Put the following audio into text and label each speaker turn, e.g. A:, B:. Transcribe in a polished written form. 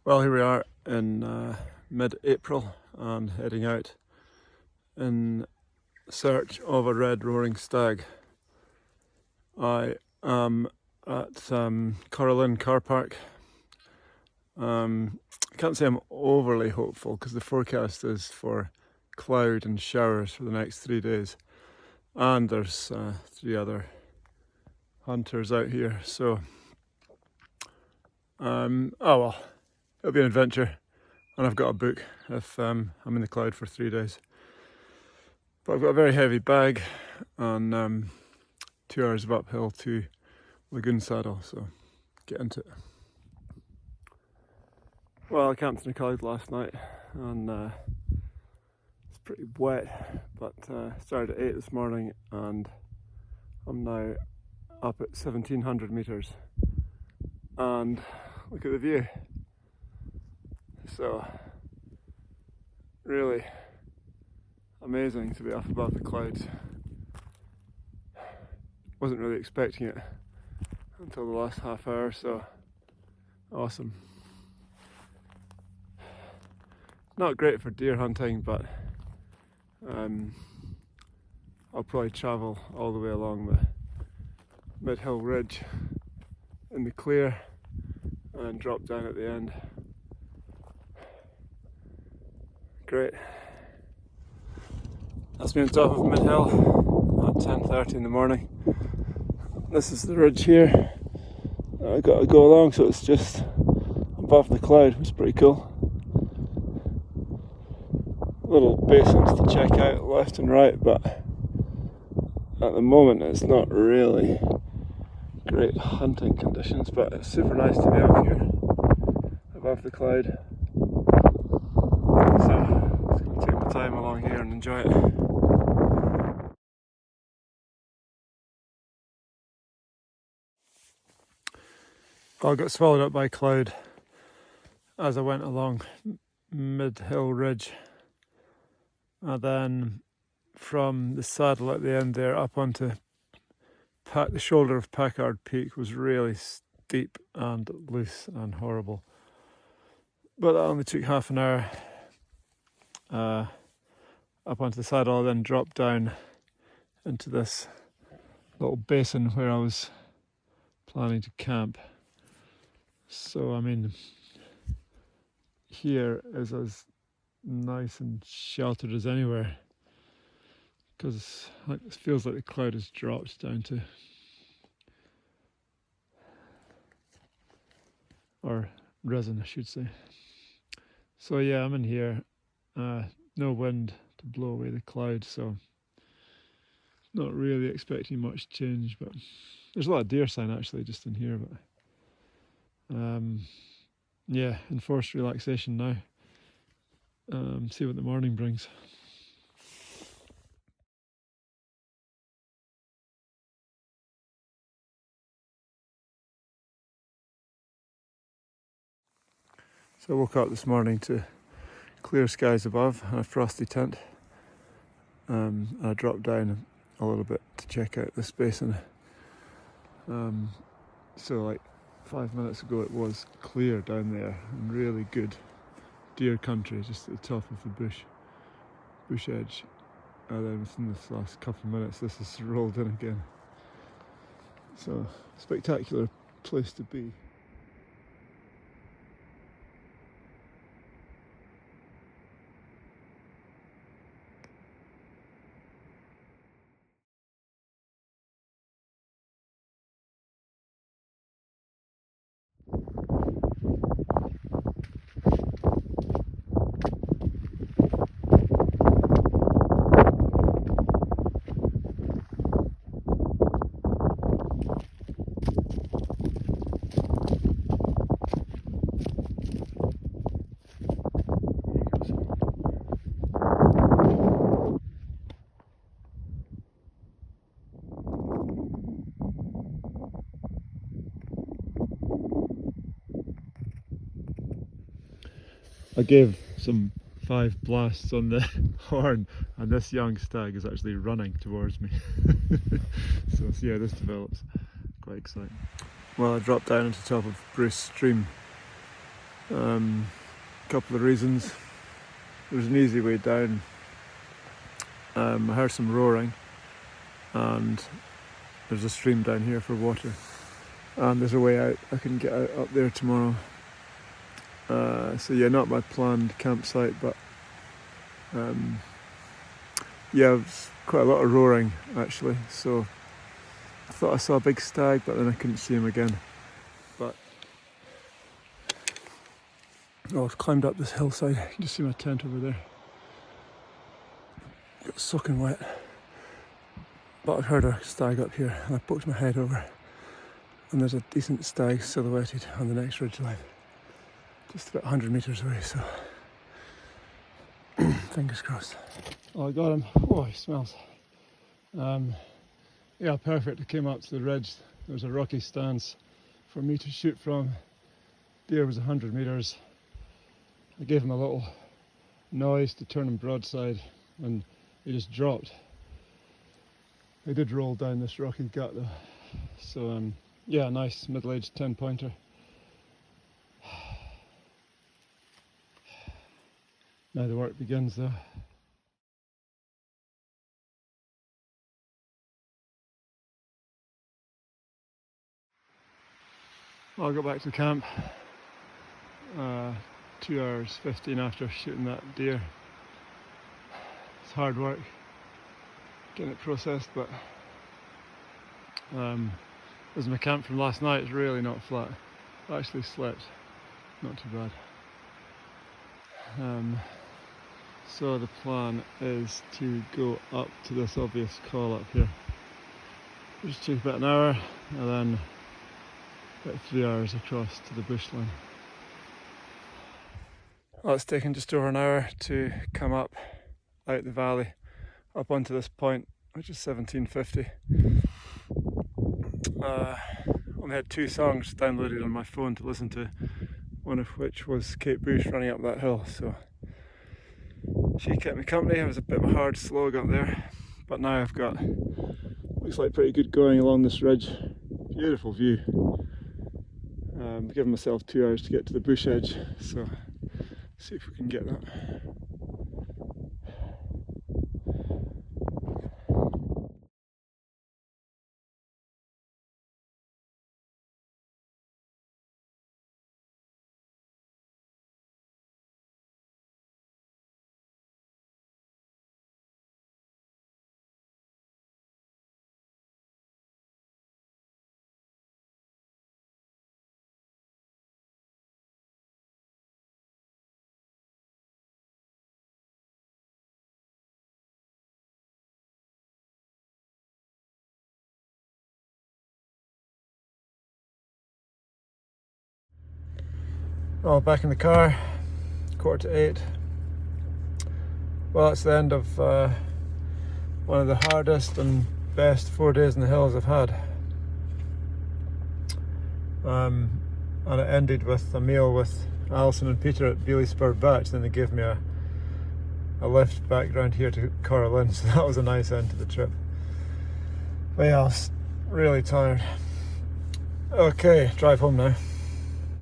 A: Well, here we are in mid-April and heading out in search of a red roaring stag. I am at Coralin Car Park. I can't say I'm overly hopeful because the forecast is for cloud and showers for the next 3 days, and there's 3 other hunters out here, so oh well, it'll be an adventure. And I've got a book if I'm in the cloud for 3 days. But I've got a very heavy bag and 2 hours of uphill to Lagoon Saddle, so get into it. Well, I camped in a cloud last night and it's pretty wet, but started at 8 this morning and I'm now up at 1700 metres and look at the view. So really amazing to be up above the clouds. Wasn't really expecting it until the last half hour, so awesome. Not great for deer hunting, but I'll probably travel all the way along the mid-hill ridge in the clear and drop down at the end. Great. That's me on top of mid-hill at 10:30 in the morning. This is the ridge here. I've got to go along, so it's just above the cloud, which is pretty cool. Little basins to check out left and right, but at the moment it's not really great hunting conditions, but it's super nice to be up here above the cloud. So I'm just going to take my time along here and enjoy it. I got swallowed up by cloud as I went along mid-hill ridge, and then from the saddle at the end there up onto the shoulder of Packard Peak was really steep and loose and horrible. But that only took half an hour up onto the saddle, then dropped down into this little basin where I was planning to camp. So I mean, here is as nice and sheltered as anywhere, because it feels like the cloud has dropped down to, or resin I should say. So yeah, I'm in here, no wind to blow away the cloud, so not really expecting much change, but there's a lot of deer sign actually just in here, but yeah, enforced relaxation now. See what the morning brings. So I woke up this morning to clear skies above and a frosty tent. And I dropped down a little bit to check out this basin. So like 5 minutes ago it was clear down there and really good deer country just at the top of the bush edge. And then within this last couple of minutes this has rolled in again. So spectacular place to be. I gave some 5 blasts on the horn and this young stag is actually running towards me. So let's see how this develops. Quite exciting. Well, I dropped down into the top of Bruce Stream Couple of reasons. There's an easy way down. I heard some roaring, and there's a stream down here for water. And there's a way out. I can get out up there tomorrow. So yeah, not my planned campsite, but yeah, it was quite a lot of roaring actually. So I thought I saw a big stag, but then I couldn't see him again. But I've climbed up this hillside. You can just see my tent over there. Got soaking wet. But I've heard a stag up here, and I poked my head over, and there's a decent stag silhouetted on the next ridgeline, just about 100 metres away, so fingers crossed. Oh, I got him. Oh, he smells. Yeah, perfect. I came up to the ridge. There was a rocky stance for me to shoot from. Deer was 100 metres. I gave him a little noise to turn him broadside, and he just dropped. He did roll down this rocky gut though. So yeah, nice middle-aged 10-pointer. Now the work begins though. I'll go back to camp 2 hours 15 after shooting that deer. It's hard work getting it processed, but as my camp from last night, it's really not flat. I actually slept, not too bad. So the plan is to go up to this obvious call up here. Just take about an hour, and then about 3 hours across to the bushline. Well, it's taken just over an hour to come up out the valley, up onto this point, which is 1750. Only had 2 songs downloaded on my phone to listen to, one of which was Kate Bush running up that hill, so she kept me company. It was a bit of a hard slog up there, but now I've got, looks like pretty good going along this ridge. Beautiful view. Given myself 2 hours to get to the bush edge, so see if we can get that. Oh, back in the car, 7:45. Well, it's the end of one of the hardest and best 4 days in the hills I've had. And it ended with a meal with Alison and Peter at Beely Spur Batch. Then they gave me a lift back round here to Coralin, so that was a nice end to the trip. But yeah, I was really tired. Okay, drive home now.